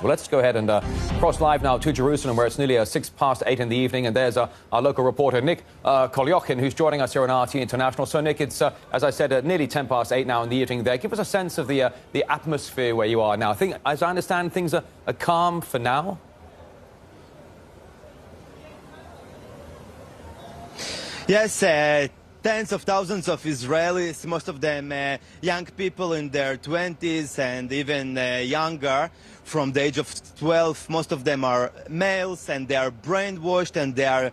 Well, let's go ahead and cross live now to Jerusalem, where it's nearly 8:06 in the evening, and there's our local reporter, Nick Kolyohin, who's joining us here on RT International. So, Nick, it's, as I said, nearly 8:10 now in the evening there. Give us a sense of the atmosphere where you are now. As I understand, things are calm for now. Yes, tens of thousands of Israelis, most of them young people in their 20s and even younger, from the age of 12. Most of them are males, and they are brainwashed, and they are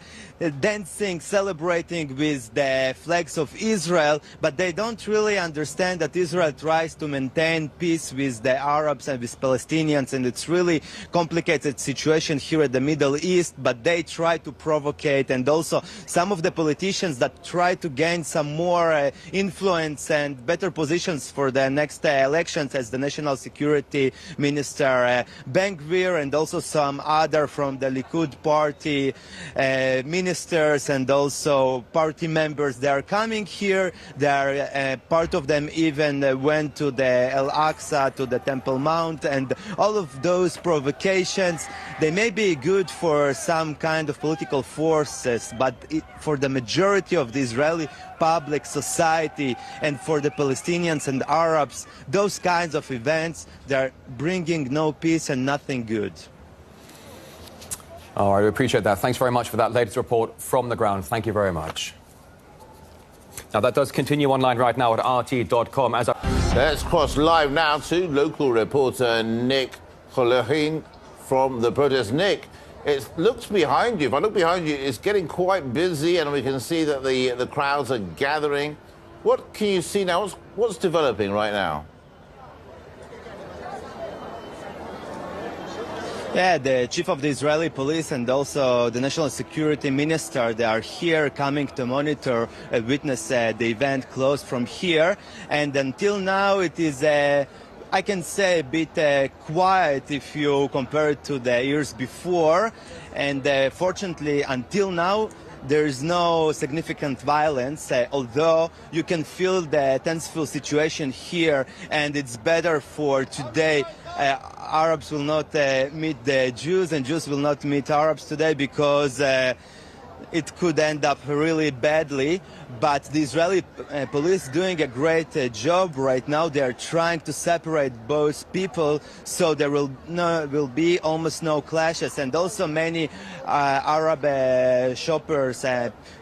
dancing, celebrating with the flags of Israel, but they don't really understand that Israel tries to maintain peace with the Arabs and with Palestinians, and it's really complicated situation here at the Middle East, but they try to provocate, and also some of the politicians that try to gain some more influence and better positions for the next elections, as the National Security Minister Ben Gvir, and also some other from the Likud party ministers and also party members. They are coming here. They are, part of them even went to the Al-Aqsa, to the Temple Mount, and all of those provocations, they may be good for some kind of political forces, but for the majority of the Israeli public society and for the Palestinians and Arabs, those kinds of events, they're bringing no peace and nothing good. All right, we appreciate that. Thanks very much for that latest report from the ground. Thank you very much. Now, that does continue online right now at rt.com. Let's cross live now to local reporter Nick Kolyohin from the protest. Nick, it looks behind you. If I look behind you, it's getting quite busy, and we can see that the crowds are gathering. What can you see now? What's developing right now? Yeah, the chief of the Israeli police and also the national security minister, they are here coming to monitor, witness the event close from here. And until now, it is I can say a bit quiet if you compare it to the years before. And fortunately, until now, there is no significant violence, although you can feel the tenseful situation here, and it's better for today. Arabs will not meet the Jews, and Jews will not meet Arabs today, because it could end up really badly. But the Israeli police doing a great job right now. They are trying to separate both people, so there will be almost no clashes. And also many Arab shoppers,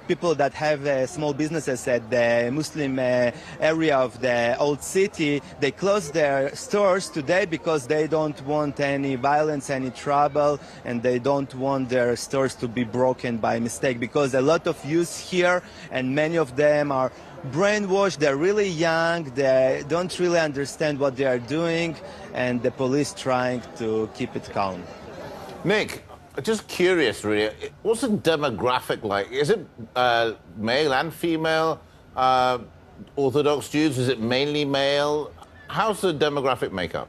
people that have small businesses at the Muslim area of the old city, they closed their stores today because they don't want any violence, any trouble, and they don't want their stores to be broken by mistake, because a lot of youth here, and many of them are brainwashed. They're really young, they don't really understand what they are doing, and the police trying to keep it calm. Nick, just curious, really, what's the demographic like? Is it male and female Orthodox Jews? Is it mainly male? How's the demographic makeup?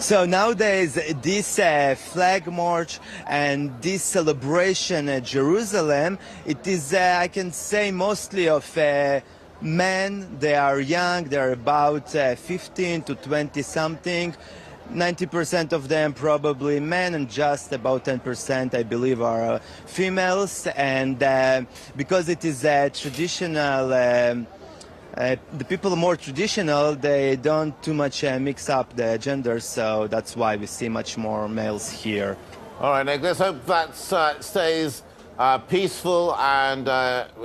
So nowadays, this flag march and this celebration at Jerusalem, it is, I can say, mostly of men. They are young, they're about 15 to 20 something. 90% of them probably men, and just about 10%, I believe, are females. And because it is a traditional, the people more traditional, they don't too much mix up the genders, so that's why we see much more males here. All right, Nick, let's hope that stays peaceful and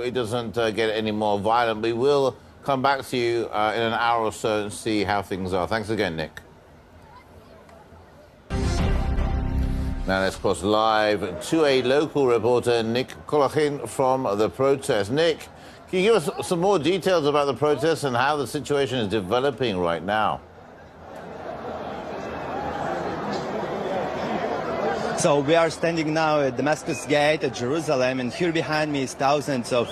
it doesn't get any more violent. We will come back to you in an hour or so and see how things are. Thanks again, Nick. Now let's cross live to a local reporter, Nick Kolyohin from the protest. Nick, can you give us some more details about the protest and how the situation is developing right now? So we are standing now at Damascus Gate at Jerusalem, and here behind me is thousands of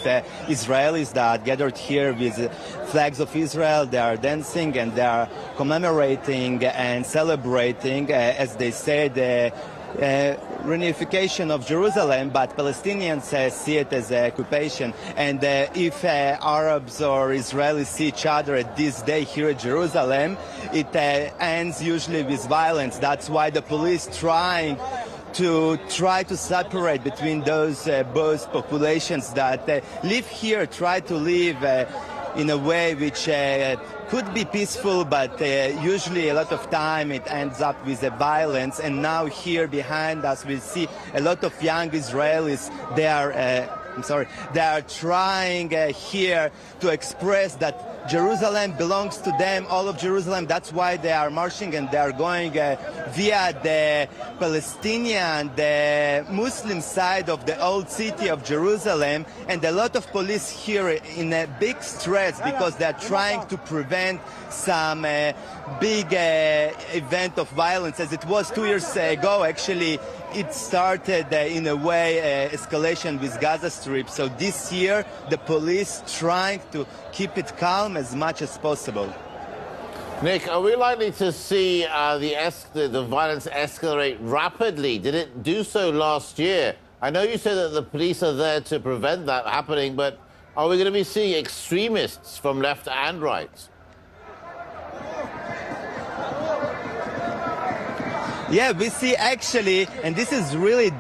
Israelis that gathered here with flags of Israel. They are dancing and they are commemorating and celebrating, as they say, the reunification of Jerusalem, but Palestinians see it as an occupation. And if Arabs or Israelis see each other at this day here at Jerusalem, it ends usually with violence. That's why the police try to separate between those both populations that live here, try to live in a way which could be peaceful, but usually a lot of time it ends up with violence. And now here behind us we see a lot of young Israelis. They are trying here to express that Jerusalem belongs to them, all of Jerusalem. That's why they are marching, and they are going via the Palestinian, the Muslim side of the old city of Jerusalem. And a lot of police here in a big stress because they are trying to prevent some big event of violence, as it was 2 years ago. Actually, it started in a way escalation with Gaza Strip. So this year the police trying to keep it calm as much as possible. Nick, are we likely to see the violence escalate rapidly? Did it do so last year? I know you said that the police are there to prevent that happening, but are we going to be seeing extremists from left and right? Yeah, we see actually, and this is really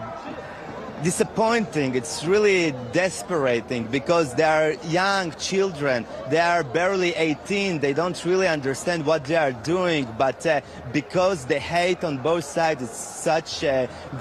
disappointing. It's really desperating because they are young children. They are barely 18. They don't really understand what they are doing, but because the hate on both sides is such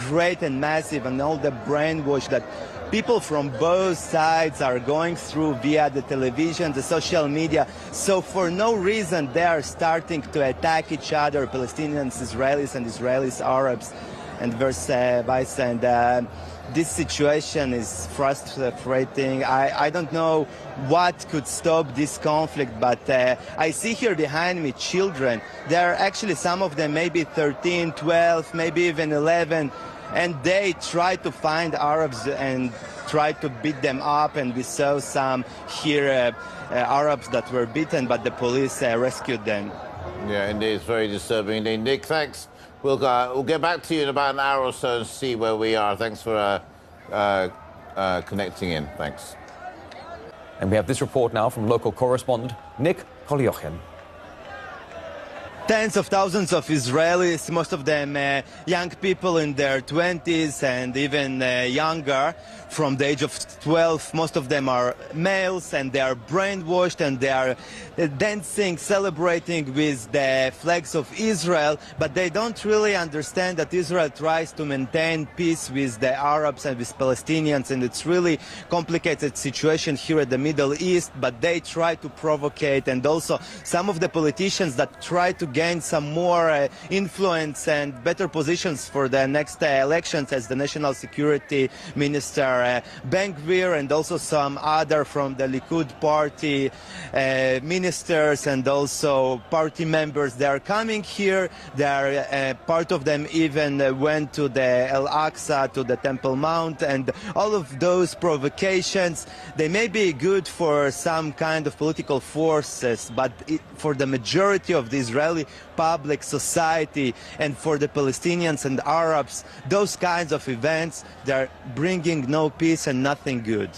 great and massive, and all the brainwash that people from both sides are going through via the television, the social media. So for no reason they are starting to attack each other, Palestinians, Israelis, and Israelis, Arabs, and vice. And this situation is frustrating. I don't know what could stop this conflict, but I see here behind me children. There are actually some of them maybe 13, 12, maybe even 11. And they try to find Arabs and try to beat them up. And we saw some here Arabs that were beaten, but the police rescued them. Yeah, indeed, it's very disturbing indeed. Nick, thanks. We'll get back to you in about an hour or so and see where we are. Thanks for connecting in. Thanks. And we have this report now from local correspondent Nick Kolyohin. Tens of thousands of Israelis, most of them young people in their 20s and even younger, from the age of 12. Most of them are males, and they are brainwashed, and they are dancing, celebrating with the flags of Israel, but they don't really understand that Israel tries to maintain peace with the Arabs and with Palestinians, and it's really complicated situation here at the Middle East, but they try to provocate. And also some of the politicians that try to gain some more influence and better positions for the next elections, as the National Security Minister Ben Gvir, and also some other from the Likud party ministers and also party members. They are coming here. They are part of them even went to the Al-Aqsa, to the Temple Mount, and all of those provocations, they may be good for some kind of political forces, but for the majority of the Israeli public society and for the Palestinians and Arabs, those kinds of events, they're bringing no peace and nothing good.